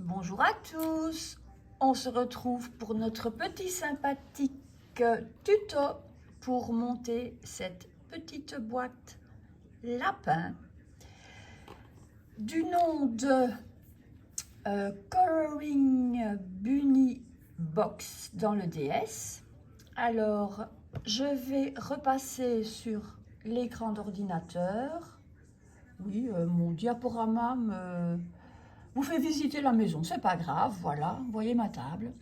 Bonjour à tous, on se retrouve pour notre petit sympathique tuto pour monter cette petite boîte lapin du nom de Coloring Bunny Box dans le DS. Alors je vais repasser sur l'écran d'ordinateur. Oui, mon diaporama vous fait visiter la maison, c'est pas grave, voilà, vous voyez ma table.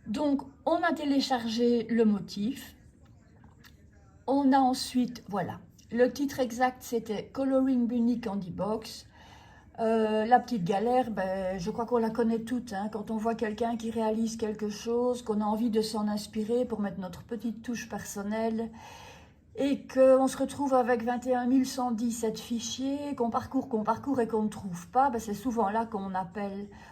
Donc, on a téléchargé le motif. On a ensuite, voilà, le titre exact c'était Coloring Bunny Candy Box. La petite galère, ben, je crois qu'on la connaît toutes, hein, quand on voit quelqu'un qui réalise quelque chose, qu'on a envie de s'en inspirer pour mettre notre petite touche personnelle, et qu'on se retrouve avec 21 117 fichiers, qu'on parcourt et qu'on ne trouve pas, ben c'est souvent là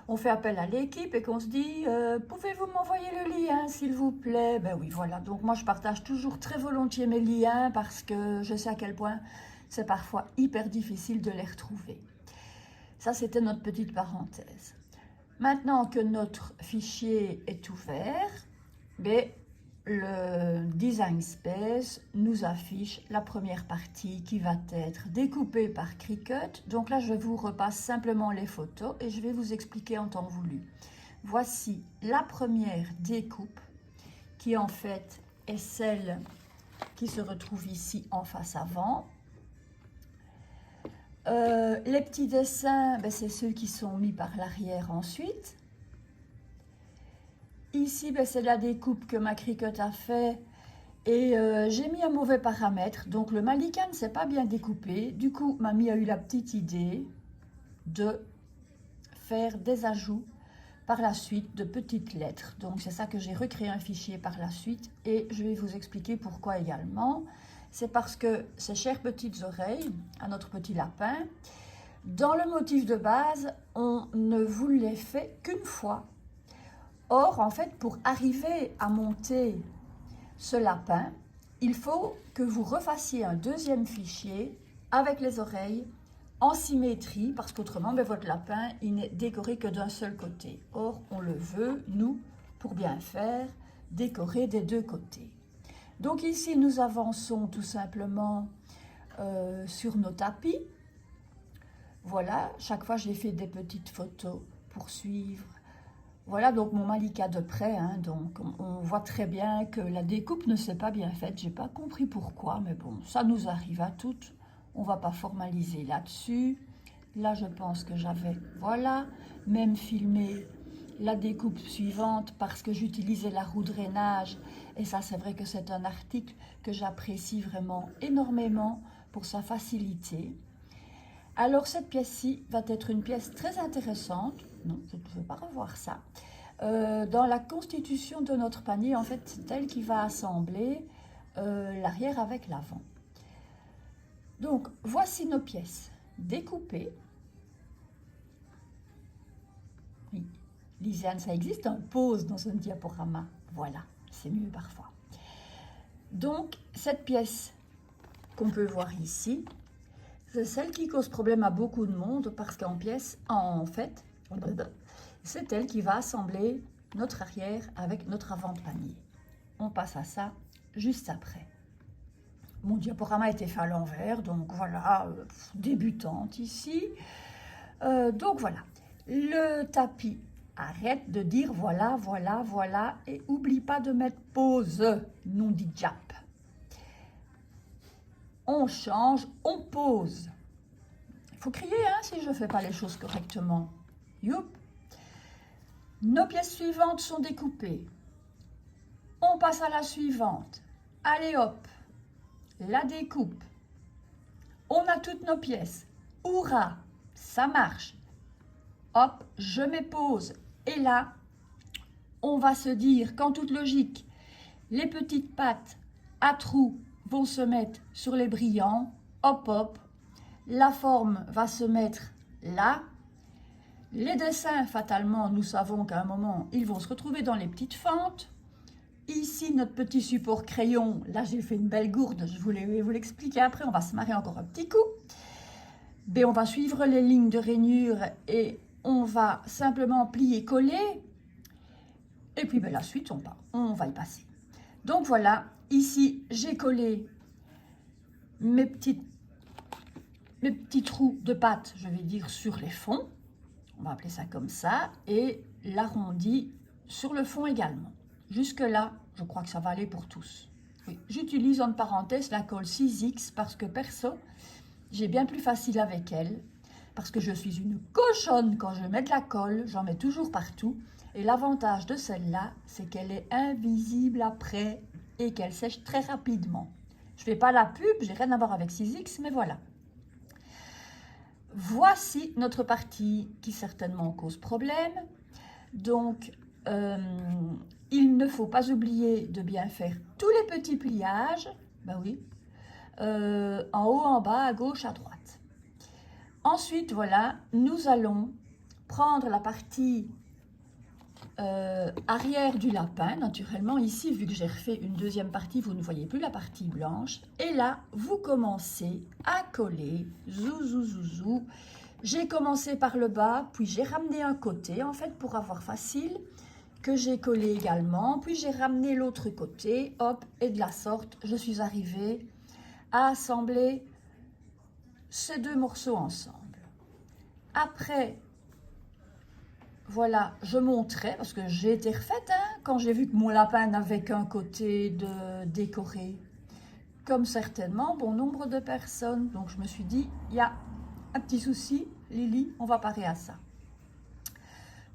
on fait appel à l'équipe et qu'on se dit pouvez-vous m'envoyer le lien s'il vous plaît? Ben oui, voilà, donc moi je partage toujours très volontiers mes liens parce que je sais à quel point c'est parfois hyper difficile de les retrouver. Ça, c'était notre petite parenthèse. Maintenant que notre fichier est ouvert, ben, le Design Space nous affiche la première partie qui va être découpée par Cricut. Donc là, je vous repasse simplement les photos et je vais vous expliquer en temps voulu. Voici la première découpe qui en fait est celle qui se retrouve ici en face avant. Les petits dessins, ben, c'est ceux qui sont mis par l'arrière ensuite. Ici, ben, c'est la découpe que ma Cricut a fait et j'ai mis un mauvais paramètre. Donc le Malikan ne s'est pas bien découpé. Du coup, mamie a eu la petite idée de faire des ajouts par la suite de petites lettres. Donc c'est ça que j'ai recréé un fichier par la suite et je vais vous expliquer pourquoi également. C'est parce que ces chères petites oreilles à notre petit lapin, dans le motif de base, on ne vous les fait qu'une fois. Or, en fait, pour arriver à monter ce lapin, il faut que vous refassiez un deuxième fichier avec les oreilles en symétrie, parce qu'autrement, ben, votre lapin, il n'est décoré que d'un seul côté. Or, on le veut, nous, pour bien faire, décorer des deux côtés. Donc ici, nous avançons tout simplement sur nos tapis. Voilà, chaque fois, j'ai fait des petites photos pour suivre. Voilà donc mon Malika de près, hein, donc on voit très bien que la découpe ne s'est pas bien faite. J'ai pas compris pourquoi, mais bon, ça nous arrive à toutes. On va pas formaliser là-dessus. Là, je pense que j'avais, voilà, même filmé la découpe suivante parce que j'utilisais la roue drainage. Et ça, c'est vrai que c'est un article que j'apprécie vraiment énormément pour sa facilité. Alors, cette pièce-ci va être une pièce très intéressante. Non, je ne veux pas revoir ça. Dans la constitution de notre panier, en fait, c'est elle qui va assembler l'arrière avec l'avant. Donc, voici nos pièces découpées. Oui, Lisiane, ça existe un pause dans un diaporama. Voilà, c'est mieux parfois. Donc, cette pièce qu'on peut voir ici, c'est celle qui cause problème à beaucoup de monde parce qu'en pièce, en fait, c'est elle qui va assembler notre arrière avec notre avant de panier. On passe à ça juste après. Mon diaporama a été fait à l'envers, donc voilà, débutante ici. Donc voilà, le tapis, arrête de dire voilà, voilà, voilà, et oublie pas de mettre pause, non dit Jap. On change, on pose. Il faut crier hein, si je ne fais pas les choses correctement. Youp. Nos pièces suivantes sont découpées. On passe à la suivante. Allez hop, la découpe. On a toutes nos pièces. Hourra, ça marche. Hop, je mets pause. Et là, on va se dire qu'en toute logique, les petites pattes à trous vont se mettre sur les brillants. Hop, hop. La forme va se mettre là. Les dessins, fatalement, nous savons qu'à un moment, ils vont se retrouver dans les petites fentes. Ici, notre petit support crayon. Là, j'ai fait une belle gourde. Je voulais vous l'expliquer après. On va se marrer encore un petit coup. ben, on va suivre les lignes de rainure et on va simplement plier, coller. Et puis ben, la suite, on va y passer. Donc voilà, ici, j'ai collé mes petits trous de pâte, je vais dire, sur les fonds. On va appeler ça comme ça. Et l'arrondi sur le fond également. Jusque-là, je crois que ça va aller pour tous. Oui, j'utilise en parenthèse la colle 6X parce que perso, j'ai bien plus facile avec elle. Parce que je suis une cochonne quand je mets de la colle, j'en mets toujours partout. Et l'avantage de celle-là, c'est qu'elle est invisible après et qu'elle sèche très rapidement. Je ne fais pas la pub, j'ai rien à voir avec 6X, mais voilà. Voici notre partie qui certainement cause problème. Donc, il ne faut pas oublier de bien faire tous les petits pliages. Ben oui. En haut, en bas, à gauche, à droite. Ensuite, voilà, nous allons prendre la partie arrière du lapin. Naturellement, ici, vu que j'ai refait une deuxième partie, vous ne voyez plus la partie blanche. Et là, vous commencez à coller. Zou, zou, zou, zou. J'ai commencé par le bas, puis j'ai ramené un côté, en fait, pour avoir facile, que j'ai collé également. Puis j'ai ramené l'autre côté, hop, et de la sorte, je suis arrivée à assembler ces deux morceaux ensemble. Après, voilà, je montrais, parce que j'ai été refaite, hein, quand j'ai vu que mon lapin n'avait qu'un côté de décoré, comme certainement bon nombre de personnes. Donc je me suis dit, il y a un petit souci, Lily, on va parer à ça.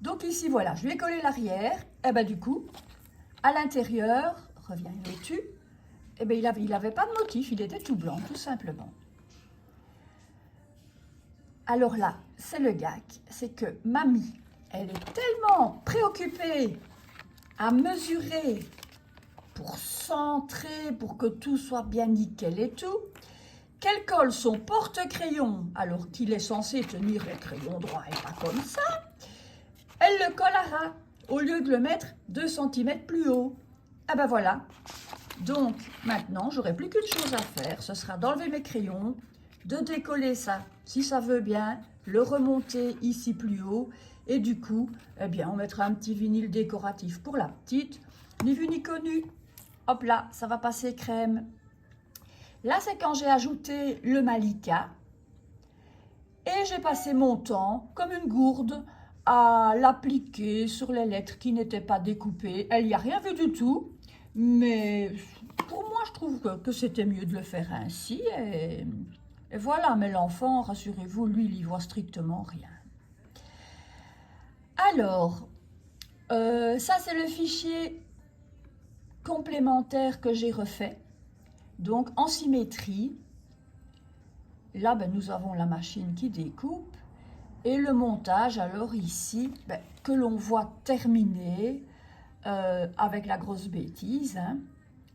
Donc ici, voilà, je lui ai collé l'arrière, et bien du coup, à l'intérieur, reviens dessus, et bien il avait pas de motif, il était tout blanc, tout simplement. Alors là, c'est le gag, c'est que mamie, elle est tellement préoccupée à mesurer pour centrer, pour que tout soit bien nickel et tout, qu'elle colle son porte-crayon, alors qu'il est censé tenir le crayon droit et pas comme ça, elle le colle à ras, au lieu de le mettre 2 cm plus haut. Ah ben voilà, donc maintenant, j'aurai plus qu'une chose à faire, ce sera d'enlever mes crayons, de décoller ça, si ça veut bien, le remonter ici plus haut, et du coup, eh bien, on mettra un petit vinyle décoratif pour la petite, ni vu ni connu. Hop là, ça va passer crème. Là, c'est quand j'ai ajouté le malika, et j'ai passé mon temps, comme une gourde, à l'appliquer sur les lettres qui n'étaient pas découpées. Elle n'y a rien vu du tout, mais pour moi, je trouve que c'était mieux de le faire ainsi, et voilà, mais l'enfant, rassurez-vous, lui, il y voit strictement rien. Alors, ça c'est le fichier complémentaire que j'ai refait, donc en symétrie. Là, ben, nous avons la machine qui découpe, et le montage, alors ici, ben, que l'on voit terminé avec la grosse bêtise, hein.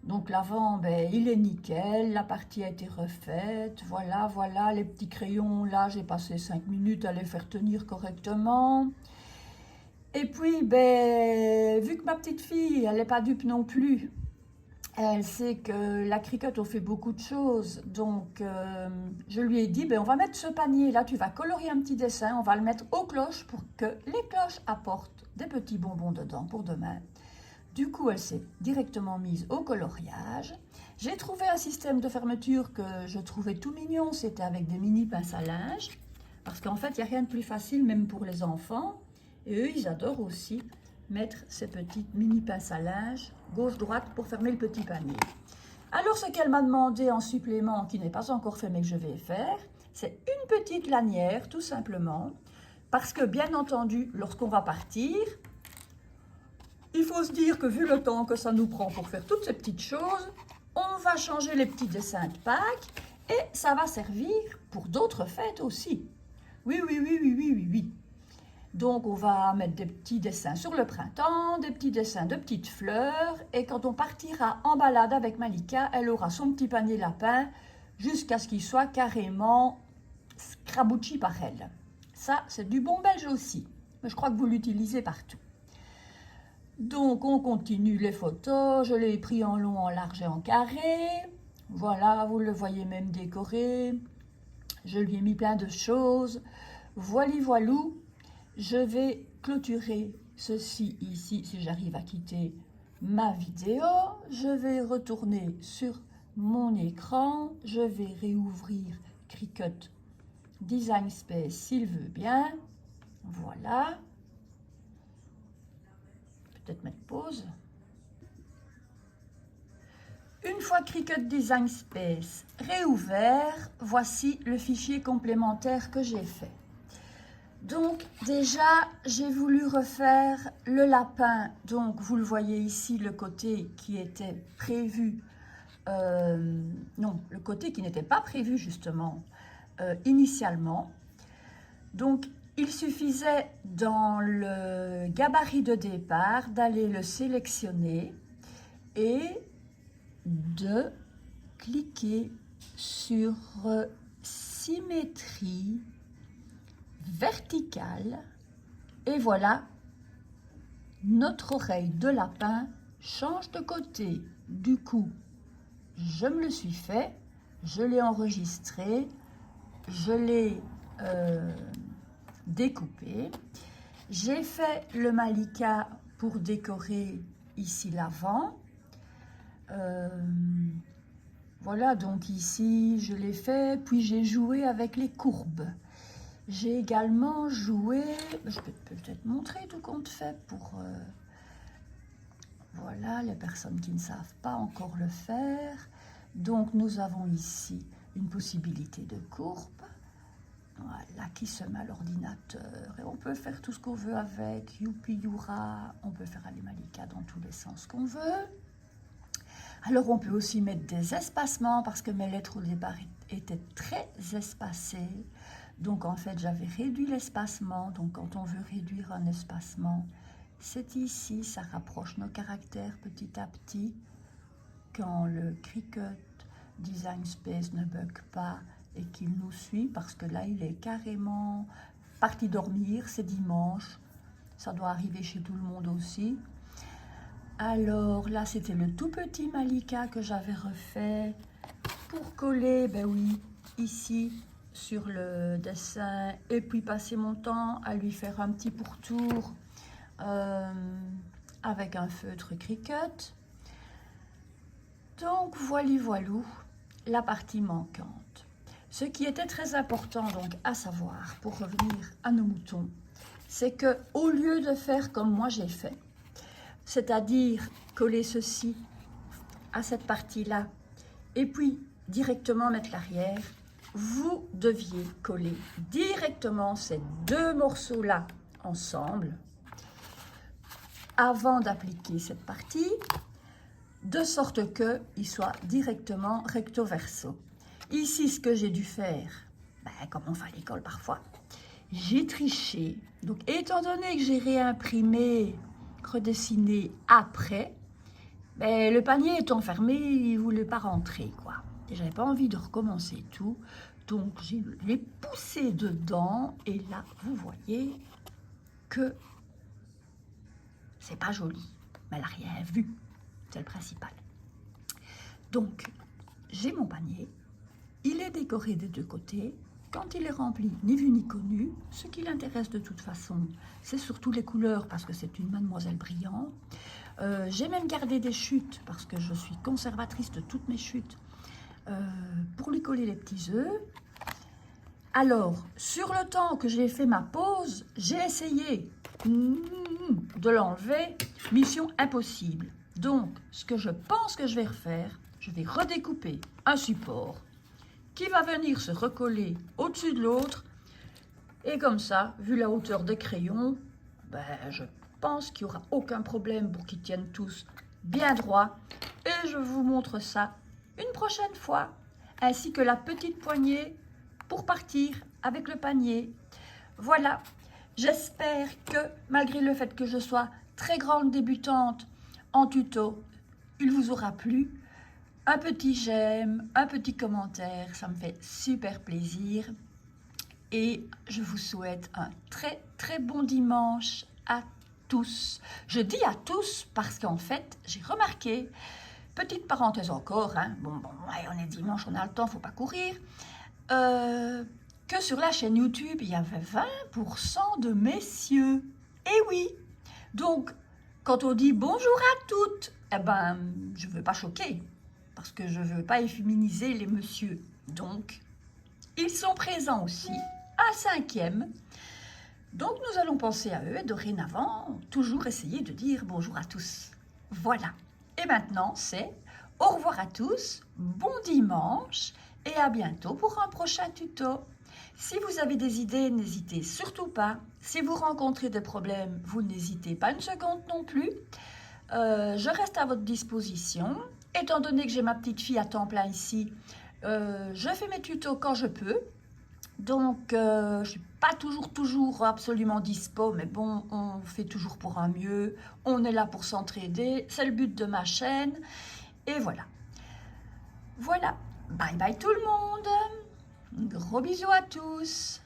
Donc l'avant, ben, il est nickel, la partie a été refaite, voilà, voilà, les petits crayons, là, j'ai passé 5 minutes à les faire tenir correctement. Et puis, ben, vu que ma petite fille, elle n'est pas dupe non plus, elle sait que la cricotte, on fait beaucoup de choses, donc je lui ai dit, ben, on va mettre ce panier, là, tu vas colorier un petit dessin, on va le mettre aux cloches pour que les cloches apportent des petits bonbons dedans pour demain. Du coup, elle s'est directement mise au coloriage. J'ai trouvé un système de fermeture que je trouvais tout mignon. C'était avec des mini pinces à linge. Parce qu'en fait, il n'y a rien de plus facile, même pour les enfants. Et eux, ils adorent aussi mettre ces petites mini pinces à linge, gauche-droite, pour fermer le petit panier. Alors, ce qu'elle m'a demandé en supplément, qui n'est pas encore fait, mais que je vais faire, c'est une petite lanière, tout simplement. Parce que, bien entendu, lorsqu'on va partir, il faut se dire que vu le temps que ça nous prend pour faire toutes ces petites choses, on va changer les petits dessins de Pâques et ça va servir pour d'autres fêtes aussi. Oui, oui, oui, oui, oui, oui, oui. Donc, on va mettre des petits dessins sur le printemps, des petits dessins de petites fleurs. Et quand on partira en balade avec Malika, elle aura son petit panier lapin jusqu'à ce qu'il soit carrément scrabouchi par elle. Ça, c'est du bon belge aussi. Mais je crois que vous l'utilisez partout. Donc, on continue les photos. Je l'ai pris en long, en large et en carré. Voilà, vous le voyez même décoré. Je lui ai mis plein de choses. Voilà, voilou. Je vais clôturer ceci ici si j'arrive à quitter ma vidéo. Je vais retourner sur mon écran. Je vais réouvrir Cricut Design Space s'il veut bien. Voilà. Peut-être mettre pause. Une fois Cricut Design Space réouvert, voici le fichier complémentaire que j'ai fait. Donc déjà, j'ai voulu refaire le lapin. Donc vous le voyez ici, le côté qui était prévu. Non, le côté qui n'était pas prévu justement initialement. Donc il suffisait dans le gabarit de départ d'aller le sélectionner et de cliquer sur symétrie verticale et voilà, notre oreille de lapin change de côté. Du coup, je me le suis fait, je l'ai enregistré, je l'ai découpé. J'ai fait le malika pour décorer ici l'avant. Voilà, donc ici je l'ai fait, puis j'ai joué avec les courbes. J'ai également joué, je peux peut-être montrer tout compte fait pour voilà, les personnes qui ne savent pas encore le faire. Donc nous avons ici une possibilité de courbe, voilà, qui se met à l'ordinateur et on peut faire tout ce qu'on veut avec, youpi youra, on peut faire les malika dans tous les sens qu'on veut. Alors on peut aussi mettre des espacements parce que mes lettres au départ étaient très espacées. Donc en fait j'avais réduit l'espacement. Donc quand on veut réduire un espacement, c'est ici, ça rapproche nos caractères petit à petit. Quand le Cricut Design Space ne bug pas et qu'il nous suit, parce que là il est carrément parti dormir, c'est dimanche. Ça doit arriver chez tout le monde aussi. Alors là, c'était le tout petit malika que j'avais refait pour coller, ben oui, ici sur le dessin et puis passer mon temps à lui faire un petit pourtour avec un feutre Cricut. Donc voilà, voilou, la partie manquante. Ce qui était très important donc à savoir pour revenir à nos moutons, c'est que au lieu de faire comme moi j'ai fait, c'est-à-dire coller ceci à cette partie-là et puis directement mettre l'arrière, vous deviez coller directement ces deux morceaux-là ensemble avant d'appliquer cette partie, de sorte qu'ils soient directement recto verso. Ici, ce que j'ai dû faire, comme on fait à l'école parfois, j'ai triché. Donc, étant donné que j'ai réimprimé, redessiné après, le panier étant fermé, il ne voulait pas rentrer, quoi. Et j'avais pas envie de recommencer tout. Donc, je l'ai poussé dedans. Et là, vous voyez que c'est pas joli. Mais elle n'a rien vu. C'est le principal. Donc, j'ai mon panier. Il est décoré des deux côtés. Quand il est rempli, ni vu ni connu, ce qui l'intéresse de toute façon, c'est surtout les couleurs, parce que c'est une mademoiselle brillante. J'ai même gardé des chutes, parce que je suis conservatrice de toutes mes chutes, pour lui coller les petits œufs. Alors, sur le temps que j'ai fait ma pause, j'ai essayé de l'enlever. Mission impossible. Donc, ce que je pense que je vais refaire, je vais redécouper un support qui va venir se recoller au-dessus de l'autre. Et comme ça, vu la hauteur des crayons, je pense qu'il n'y aura aucun problème pour qu'ils tiennent tous bien droit. Et je vous montre ça une prochaine fois, ainsi que la petite poignée pour partir avec le panier. Voilà, j'espère que malgré le fait que je sois très grande débutante en tuto, il vous aura plu. Un petit j'aime, un petit commentaire, ça me fait super plaisir. Et je vous souhaite un très très bon dimanche à tous. Je dis à tous parce qu'en fait, j'ai remarqué, petite parenthèse encore, on est dimanche, on a le temps, faut pas courir. que sur la chaîne YouTube, il y avait 20% de messieurs. Eh oui! Donc, quand on dit bonjour à toutes, eh ben, je ne veux pas choquer, parce que je ne veux pas efféminiser les messieurs. Donc, ils sont présents aussi, un cinquième. Donc, nous allons penser à eux et dorénavant, toujours essayer de dire bonjour à tous. Voilà. Et maintenant, c'est au revoir à tous, bon dimanche et à bientôt pour un prochain tuto. Si vous avez des idées, n'hésitez surtout pas. Si vous rencontrez des problèmes, vous n'hésitez pas une seconde non plus. Je reste à votre disposition. Étant donné que j'ai ma petite fille à temps plein ici, je fais mes tutos quand je peux. Donc, je ne suis pas toujours absolument dispo, mais bon, on fait toujours pour un mieux. On est là pour s'entraider. C'est le but de ma chaîne. Et voilà. Voilà. Bye bye tout le monde. Gros bisous à tous.